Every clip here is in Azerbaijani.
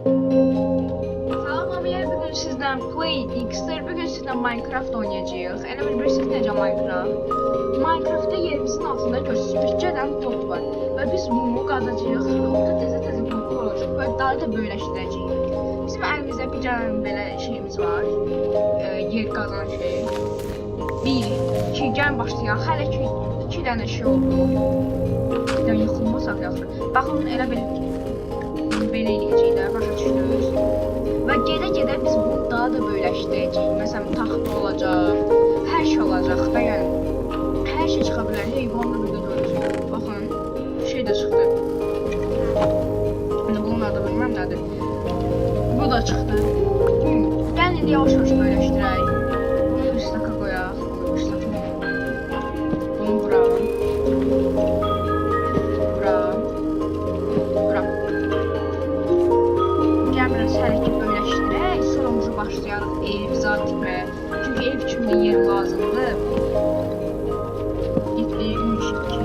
Salam hamıya, bugün sizdən Play X'dir. Bugün sizdən Minecraft oynayacağıq. Elə bilirsiniz necə Minecraft? Minecraft'da yerimizin altında görürsünüz bir cədən top var. Və biz bunu qazacağıq. Orada təzə blok olacaq. Və daha da böyləşdirəcəyik. Bizim əlimizdə bir cədən belə şeyimiz var. Yer qazan şey. 1, 2, gəlin başlayaq. Hələ ki 2 dənə şey oldu. Bir dənə yıxılmasaq yaxşı. Baxın, elə belə eləyəcəklər, başa düşdünüz. Və gedə-gedə biz bunu daha da böyləşdirəcəyik. Məsələn, taxta olacaq, hər şey olacaq və yəni hər şey çıxa bilər. Heyvanla bir də görəcək. Baxın, şey də çıxdı. Bunun adı bilməm nədir. Bu da çıxdı. Gəlin, indi yavaş-yavaş böyləşdirək. Bunu bir staka qoyaq. Bunu vuraq. Hələ ki böyləşdirək, sonra ucu başlayarıq ev zat tikməyə. Çünki ev üçün də yer lazımdır. Getdi, 3, 2,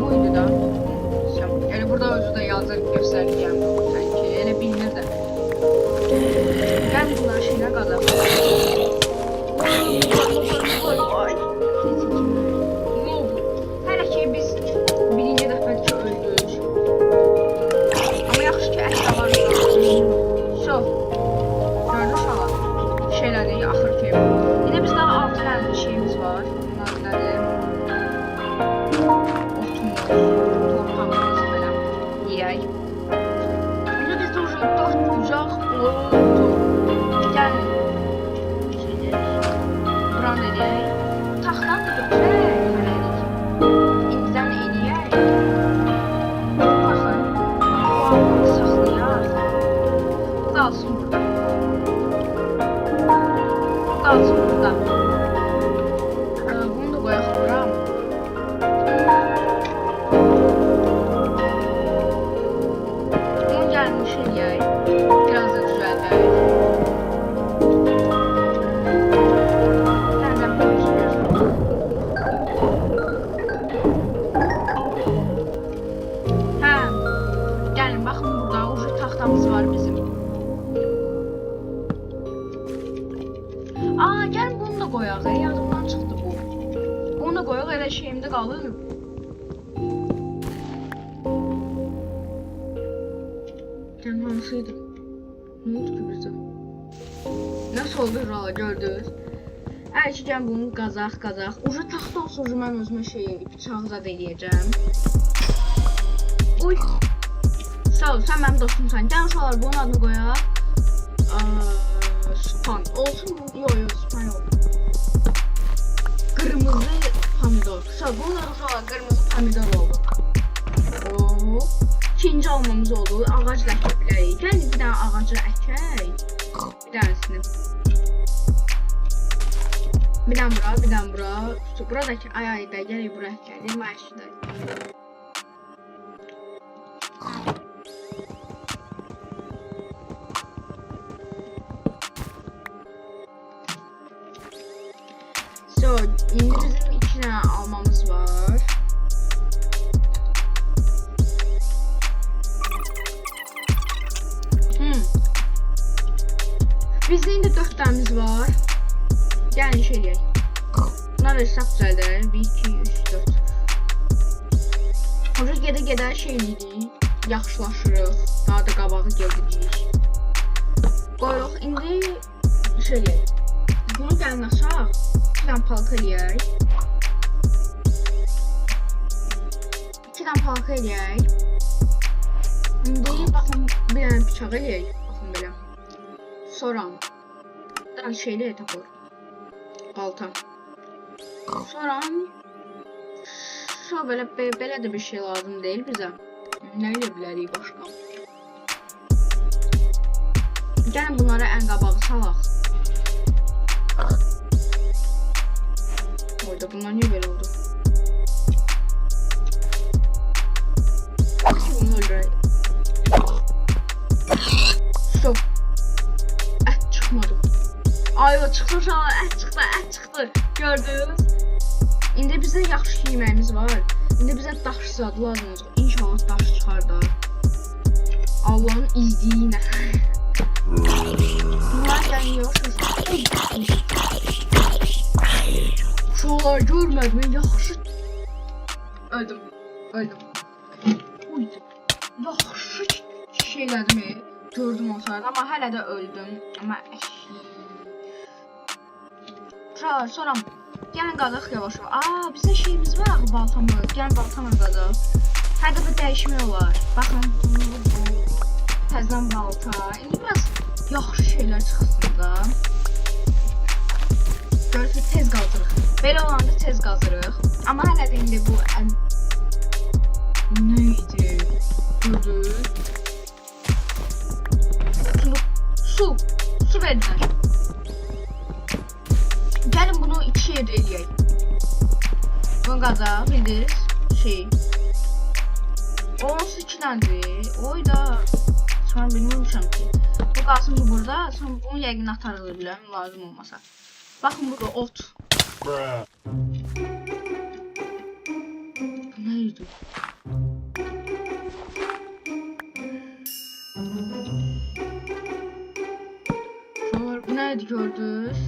buydu da. Yəni burada özü də yazır, göstərəcəyəm. Sanki elə bilinir də. Gəlin bunları şeylə qazaq. Hələ ki biz birinci dəfədir ki öldük. Şeyləri axır ki. Yine biz daha 6 tane şeyimiz var. Bunlar nədir? Otumuz, torpağımız belə yiyək. Yine bizdə уже 4 bucaq oldu. Gəlin. Buranı edək. Taxtan da götürək. İndidən eləyək. Baxın. Bu saxlayaq. Qalsın burada. Qalsın burada. Bunu da qoyaq bura. Bunu gəlmiş eləyək. Biraz da düzəldək. Təzən böyüsünüz. Hə. Gəlin, baxın burada. Ucu taxtamız var bizim. Gəlin bunu da qoyaq, yadımdan çıxdı bu. Onu da qoyaq, elə şeyimdə qalır. Gəlin, hansıydı? Ne oldu ki bizdə? Nasıl oldu rala, gördünüz? Əgər ki, gəlin bunu qazaq. Ucu taxta olsa, ucu mən özümə bıçağı zad eləyəcəm. Uy! Sağ ol, sən mənim dostumsan. Gəlin uşaqlar, bunun adını qoyaq. Span olsun mu? Yok span yok. Kırmızı pomidor. Bunlar uşaqlar kırmızı pomidor oldu. İkinci almamız oldu. Ağac da əkə bilərik. Gəlin bir dənə ağacı əkək. Bir dənəsini. Bir dənə bura. Buradakı ay da gələk bura əkəlik. Məşqdə. İndi bizim 2 tane almamız var. Bizde indi 4 tanemiz var. Gəlin şey eləyək. Bunlar hesab düzəldək. 1, 2, 3, 4. Sonra gedə şey eləyirik. Yaxşılaşırıq. Daha da qabağı gedirik. Qoyuq. İndi şey eləyək. Bunu gəlin açaq. İki tane palka eləyək. İndi baxın bir dənə bıçaq eləyək. Baxın belə. Sonra daha şeylə tapır. Balta. Sonra belə də bir şey lazım deyil bizə. Nə elə bilərik başqa? Gəlin bunlara ən qabağı salaq. Orada bunlar niye böyle oldu? Bunu öldüreyim. Stop. Et çıkmadı. Ay o çıktı uşaqlar, et çıxdı. Gördünüz? İndi bizə yaxşı yeməyimiz var. İndi bizə daş zad lazım olacaq. İnşallah daş çıxar da. izleyin. Bunlar geliyorsunuz. Şolar görmedim. Yaxşı. Öldüm. Uy. Yaxşı şeylerimi gördüm o sırada ama hala da öldüm. Ama sonra gəlin qazaq yavaş. Bizim şeyimiz var axı baltamız. Gəlin baltamız qazaq. Hər dəfə dəyişmək olar. Baxın bu təzədən balta. İndi biraz yaxşı şeylər çıxsın da. Görürsünüz tez qazırıq. Belə olanda tez qazırıq. Amma hələ də indi bu neydi? Gördünüz? Su verdilər. Gəlin bunu iki yerdə eləyək. Bunu qazaq, bildiniz? Onsuz ikiləndir. Oy da. Sonra bilmirmişəm ki. Bu qalsın bu burada. Sonra bunu yəqin atarıq biləm, lazım olmasa. Baxın burada ot. Bu neydi? Sonra bu neydi gördünüz?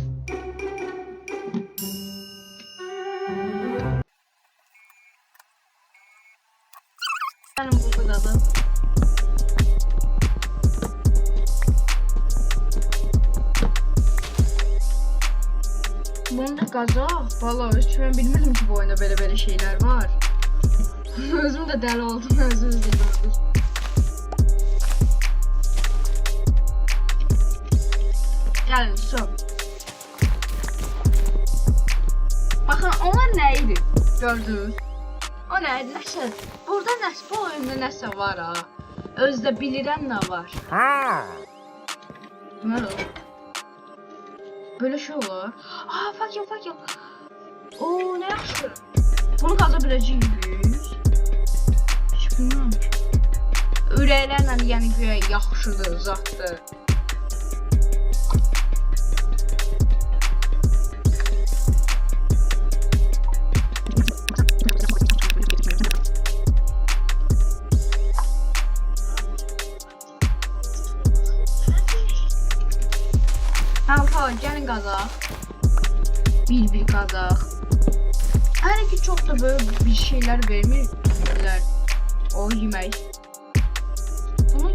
Benim burada da. Bunu da qazaq. Vallahi hiç ben bilmirdim ki bu oyunda böyle şeyler var. Özüm de deli oldum, özünüz de gördünüz. Gəlin, Baxın, onlar neydi? Gördünüz. O neydi? Nəsə, burada nəsə, bu oyunda nəsə var ha. Özdə bilirəm nə var. Nə olur? Böyle şey olur. Fakir. Oo, ne yaxşı. Bunu qaza biləcəyik biz. Hiç bilmirəm ki. Ürəklərlə, yəni güya yaxşıdır, zatdır. Gəlin qazaq. Bir qazaq. Hələ ki çox da böyle bir şeyler vermirlər. O yemək. Bunu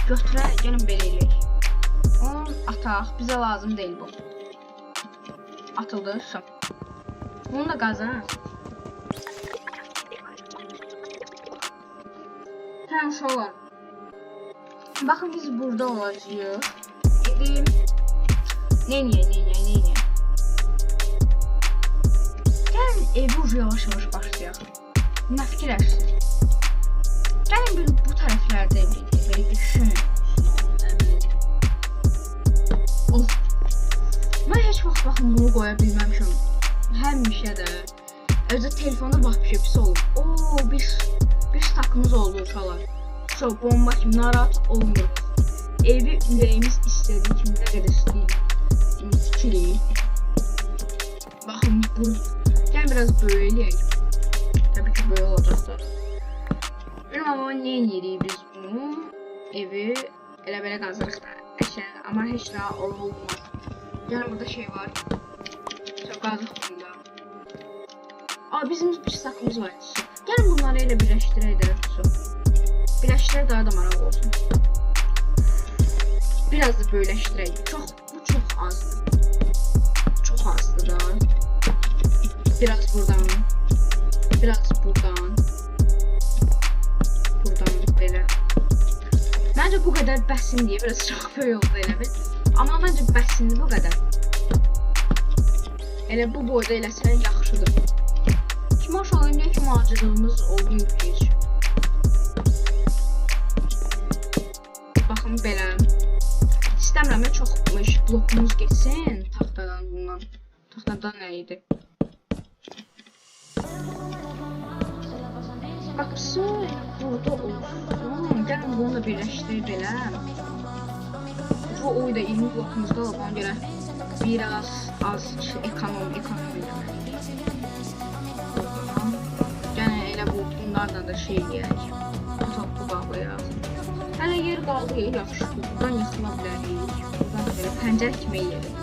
götürək, gəlin belə eləyək. Onu ataq, bizə lazım deyil bu. Atıldı, bunu da qazaq. Tamam, şolar. Baxın biz burada olacağıq. İndi Neyniye. Gəlin evi yavaş başlayaq. Nə fikirləşsin? Gəlin bu tərəflərdə belə düşün. Mən heç vaxt baxın bunu qoya bilməmişəm. Həmişə də. Özdə telefonda bax bir şey pis olur. Bir stakımız oldu uşaqlar. Bomba kimi narahat olmuyor. Evi ürəyimiz istədiyi kimi nə qədər istəyir. Tikirik. Baxın burada. Gəlin biraz böyüləyək. Təbii ki böyle olacaqdır. Bilməm ama ne edirik biz bunu? Evi elə belə qazırıq da. Amma heç nə olmaz. Gəlin burada şey var. Qazıq bunda. Bizim bir sakımız var. Gəlin bunları elə birləşdirək də. Birləşdirək daha da maraq olsun. Biraz da böyləşdirək. Bu çox azdır. Çox azdır da. Biraz buradan. Biraz buradan. Buradan belə. Məncə bu qədər bəsindir. Biraz çox böyük oldu elə bil. Amma məncə bəsindir bu qədər. Elə bu boyda eləsən yaxşıdır. Maşallah ne ki macırlığımız oldu ki. Baxın belə. İstəmirəm çox blokumuz geçsin taxtadan bundan. Taxtadan nə idi? Baksın burada olsun. Gəlin bunu da birləşdir belə. Bu oyda 20 blokumuz qalıb ona görə biraz az ekonomi bunlardan da şey gerek. Toplu bağlayaq. Hələ yer bağlayıq, yaxşıdır. Buradan yıxıla bilərik. Buradan belə pəncərə kimi yedik.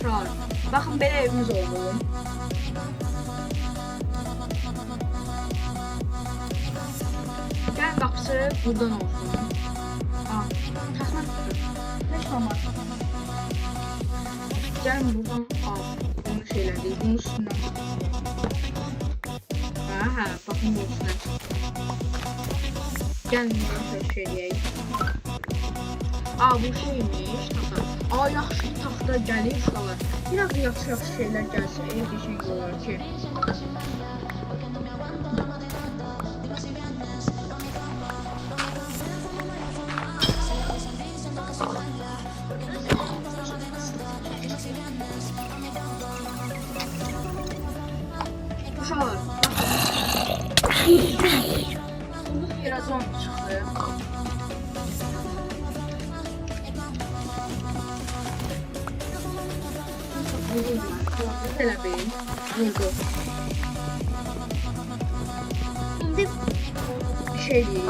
Kral. Baxın, belə evimiz oldu. Gəlin qapısı buradan olsun. Tasma tutur. Heç olmaz. Gəlin buradan bunu şeylədik. Bunun üstündən. Hə, baxın bunun üstündən. Gəlin buradan şey eləyək. Bu şeymiş, taxta. Yaxşı taxta gəlir uşaqlar. Biraz da yaxşı şeylər gəlsin, elə geçən olar ki. Uşaqlar, bu firazon çıxdı. Tələbəyin vurdu. İndi şey deyil.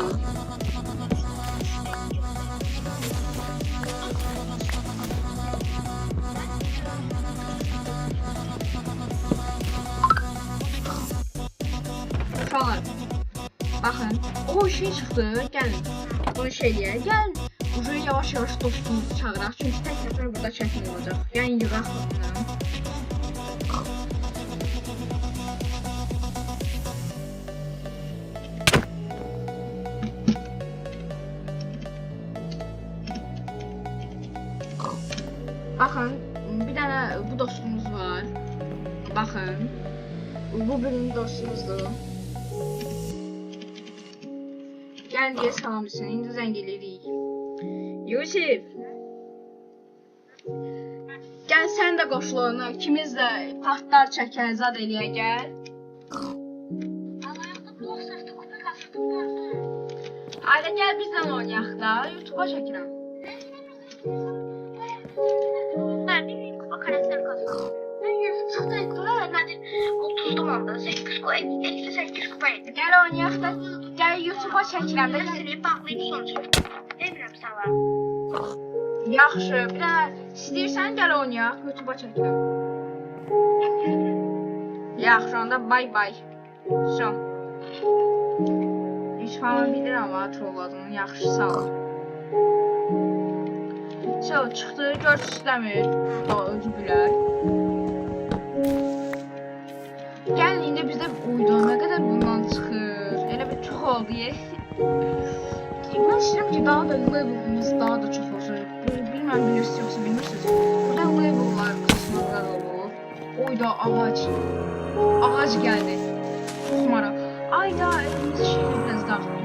Uşaqlar, baxın, o şey çıxdı, gəlin. Bunu şey deyək, gəlin. Ucu yavaş-yavaş dostumuzu çağıraq, çünki tək nəfər burada çətin olacaq. Yəni yığaq bunu. Baxın, bir dənə bu dostumuz var. Baxın, bu birinci dostumuzdur. Gəlin deyə salam desin, indi zəng edirik. Yusif, gəl sən də qoşul ona, ikimiz də partlar çəkər, zad eləyək, gəl. Ayda gəl bizdən oynayaq da, YouTube'a çəkirəm. Kupa karakter kazandı. Ben yazıp satayım kadar nedir? 30'dum onda. 8 kupa, eksi 8 kupa yedim. Gəl oynayaq da, gəl YouTube'a çəkirəm də. Seni bağlayıp sonuç. Emirəm sana. Yaxşı, bir dənə istəyirsən gəl oynayaq, YouTube'a çəkirəm. Yaxşı, onda bay bay. Son. Heç falan bilir amma trolladığını, yaxşı, sağ ol. Çıxdı, gör istəmir, özü bilər. Gəlin, indi bizdə uydu, nə qədər bundan çıxır, elə bir çox oldu, mən istəyirəm ki, daha da levelimiz daha da çox olsun, bilməm bilirsiniz yoxsa bilmirsiniz, burada levellar qısmaqlar olur, oyda ağac gəldi, çox maraq, ayda evimizi şeylə biraz dağıtdım,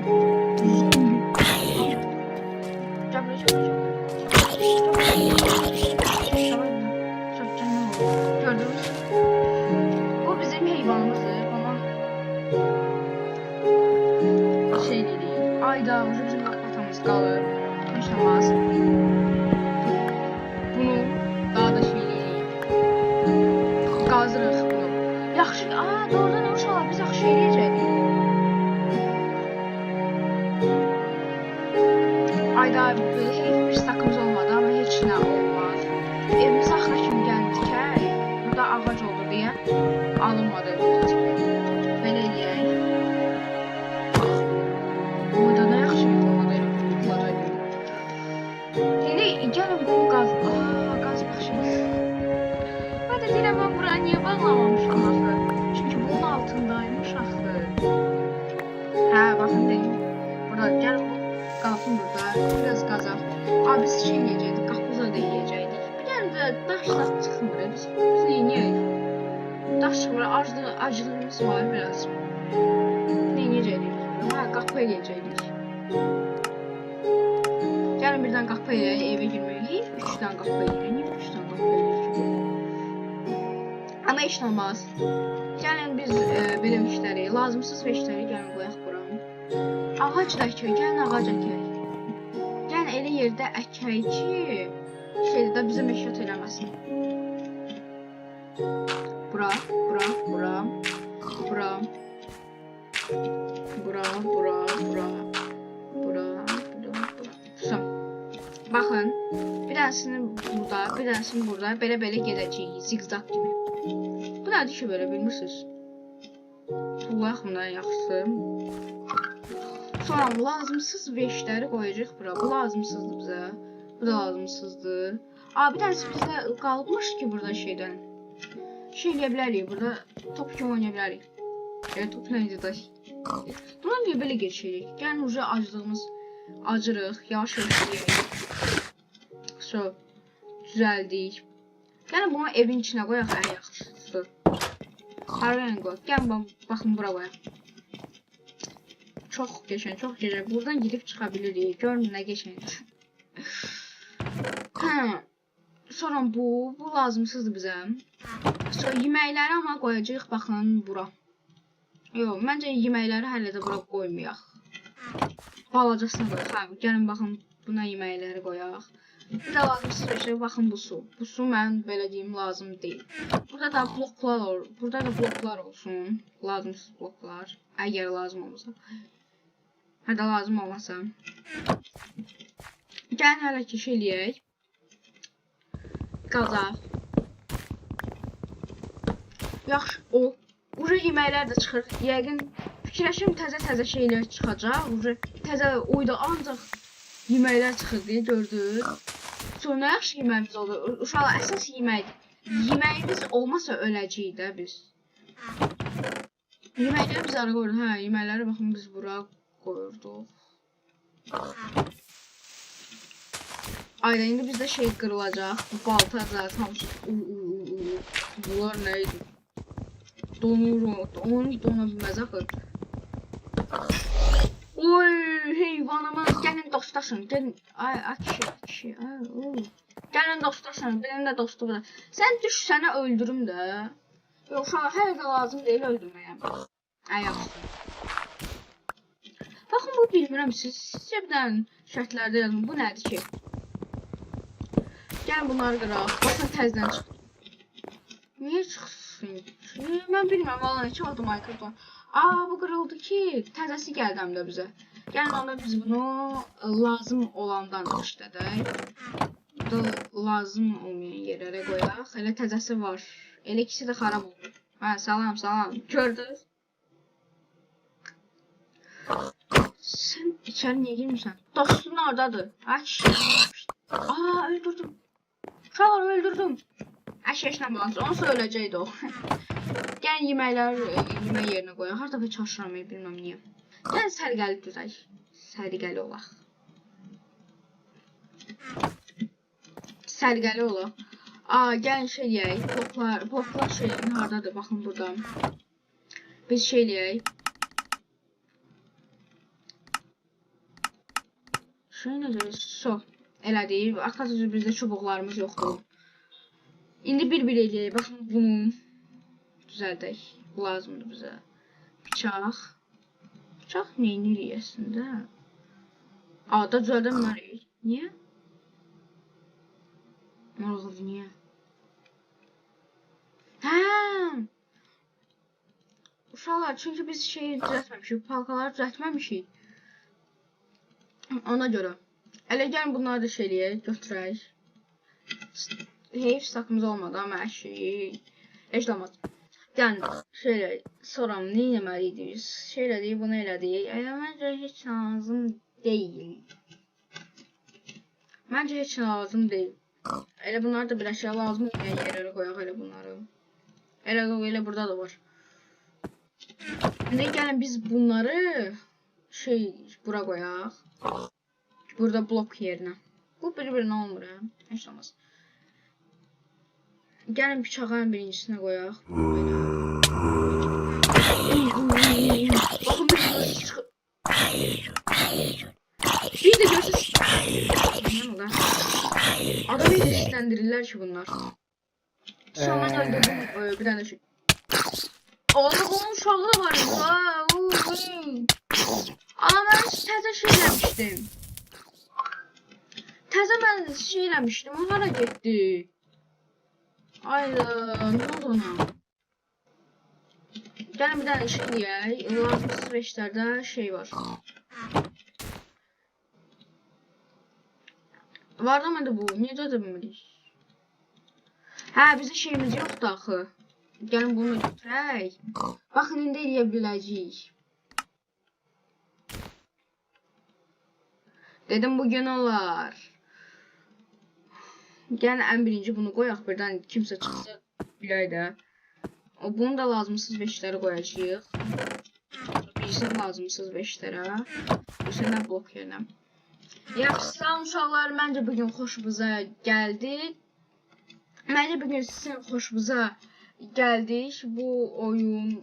gördünüz, bu bizim heyvanımızdır, bana şey dedik, ayda bizim kapatamız qalır, yaşamaz, bunu daha da şey dedik, qazırıq bunu, yaxşı, doğrudan uşaqlar biz yaxşı eləyəcəkdik, ayda bir stakımız olmadı ama heç nə olmaz, evimiz axıra kimi gəldik, burada ağac oldu deyə alınmadı, belə eləyək. Burada nə yaxşı yıkılmadı, yıkılacaq. İndi gəlin bu qaz başını. Mən də deyirəm, mən bura niyə bağlamamışam axı? Çünki bunun altındaymış axı. Hə, baxın deyim. Burada gəl bu qalsın burada, biraz qazaq. Biz şey yiyəcəkdik, qapıza da yiyəcəkdik. Bir dənə də daşlar çıxmır, biz yiyək. Daş çıxmır, acılığımız var biraz. Ne yiyəcəkdik? Qapı eləyəcəkdik. Gəlin birdən qapı eləyək, evə girməliyik. 3 dənə qapı eləyək, 3 dənə qapı eləyək. Amma heç nə olmaz. Gəlin biz belə işləri, lazımsız işləri gəlin qoyaq buranı. Ağac da əkək, gəlin ağac əkək. Gəlin elə yerdə əkək ki, şeydə də bizə məşət eləməsin. Bura, bura, bura. Bura. Bura, bura, bura. Bura, bura, bura. Son. Baxın, bir dənəsini burada, bir dənəsini burada, belə-belə gedəcəyik, zigzag kimi. Bu nədir ki, belə bilmirsiniz? Tullaq bundan yaxşısı. Sonra lazımsız veşləri qoyacaq bura. Bu lazımsızdır bizə. Bu da lazımsızdır. Bir dənəsi bizdə qalıbmış ki, burada şeydən. Şey eləyə bilərik, burada top kimi oynaya bilərik. Top ilə gedək. Buna niyə belə geçirik? Gəlin uca acırıq, yavaş-yavaş yeyək. So, düzəldik. Gəlin bunu evin içinə qoyaq, ən yaxşısı. Haraya qoyaq. Gəlin baxın bura qoyaq. Çox geçən, çox geçən. Buradan gidib çıxa bilirik. Görün nə geçəndir. Sonra bu lazımsızdır bizə. Sonra yeməkləri amma qoyacağıq, baxın bura. Yox, məncə yeməkləri hələ də bura qoymayaq. Balacasına qoyaq. Gəlin baxın, buna yeməkləri qoyaq. Bir də lazımsız bir şey, baxın bu su. Bu su mən belə deyim lazım deyil. Burada da bloklar olsun. Lazımsız bloklar. Əgər lazım olmasa. Hədə lazım olmasa. Gəlin hələ ki şey eləyək. Qazaq. Yaxşı, uca yeməklər də çıxır. Yəqin fikirləşim təzə şeylər çıxacaq. Uca təzə oyda ancaq yeməklər çıxır deyə gördük. Sonra yaxşı yeməyimiz oldu. Uşaqlar əsas yeməkdir. Yeməyimiz olmasa öləcəyik də biz. Yeməkləri biz ara qoyurduq. Hə, yeməkləri baxın biz bura qoyurduq. Ayda indi bizdə şey qırılacaq. Balta zaten. Bunlar nə idi? Donur, onu dona bilməz axı. Oy, heyvanımız, gəlin dostlaşın, gəlin. Ay, kişi, gəlin dostlaşın, benim də dostu burada. Sən düş, səni öldürüm də. Yox, hələ də lazım deyil öldürməyəm. Ay, yaxşı. Baxın, bu bilmirəm, sizcə bir dənə şərtlərdə yazın, bu nədir ki? Gəlin bunları qıraq, baxın təzdən çıxdı. Niyə çıxsın? Mən bilmirəm, valla neçə oldu Minecraft'dan. Bu qırıldı ki, təzəsi gəldi həm də bizə. Gəlin onda biz bunu lazım olandan işlədək. Burada lazım olmayan yerlərə qoyaq. Elə təzəsi var. Elə ikisi də xarab oldu. Hə, salam. Gördünüz? Sən içəri niyə girmirsən? Dostun oradadır. Öldürdüm. Uşaqlar öldürdüm. Əşəşlə balansın. Onsa öləcəkdi o. Gəlin yemək yerinə qoyaq. Hər dəfə çaşıramayı bilməm niyə. Gəlin sərgəli düzək. Sərgəli olaq. Sərgəli olaq. Gəlin şey eləyək. Bloklar şeyin haradadır? Baxın burada. Biz şey eləyək. Şey necə? So. Elədik. Axı bizdə çubuqlarımız yoxdur. İndi bir-bir eləyək. Baxın bunu düzəldək. Bu lazımdır bizə. Bıçaq. Bıçaq neynir əslində? Da düzəldəmərik. Niyə? Maraqlıdır, niyə? Uşaqlar, çünki biz şeyi düzəltməmişik. Palkaları düzəltməmişik. Ona görə. Elə gəlin bunları da şey eləyək. Götürək. Heyf sakımız olmadı ama her şeyi eşlemez. Yani şöyle soram ne eləməliydik biz? Şey elədik, bunu elədik. Məncə heç lazım değil. Məncə heç lazım değil. Elə bunlar da bir aşağı lazım olmayan yerlərə qoyaq elə bunları. Elə burada da var. Ne gəlin biz bunları bura qoyaq. Burada blok yerinə. Bu bir-birinə olmur ha. Heç olmaz. Gəlin bıçağın birincisine qoyaq. Baxın bir çıxır. Bir də görürsünüz. Adamı hisləndirirlər ki bunlar. Sonra mən öldürdüm bir dənə şey. Onun uşağı da var. Ama mən təzə şey eləmişdim. Təzə mən şey eləmişdim. O hara getdi? Ayda, ne oldu ona? Gəlin bir dənə iş eləyək. Lazımsız veşlərdə şey var. Var da məndə bu. Necə də bilmirik. Hə, bizə şeyimiz yoxdur axı. Gəlin bunu götürək. Baxın, indi eləyə biləcəyik. Dedim bugün olar. Gəlin ən birinci bunu qoyaq. Birdən kimsə çıxsa bilək də. Bunu da lazımsız veşlərə qoyacağıq. Birisi lazımsız veşlərə. Birisi də blok yerinə. Yaxşı, sağ olun uşaqlar. Məncə bugün xoşunuza gəldi. Məncə bugün sizin xoşunuza gəldik bu oyun.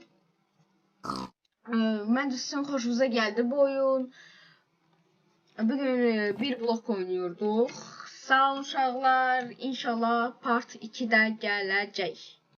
Məncə sizin xoşunuza gəldi bu oyun. Bugün bir blok oynuyorduk. Sağ olun uşaqlar. İnşallah part 2-də gələcək.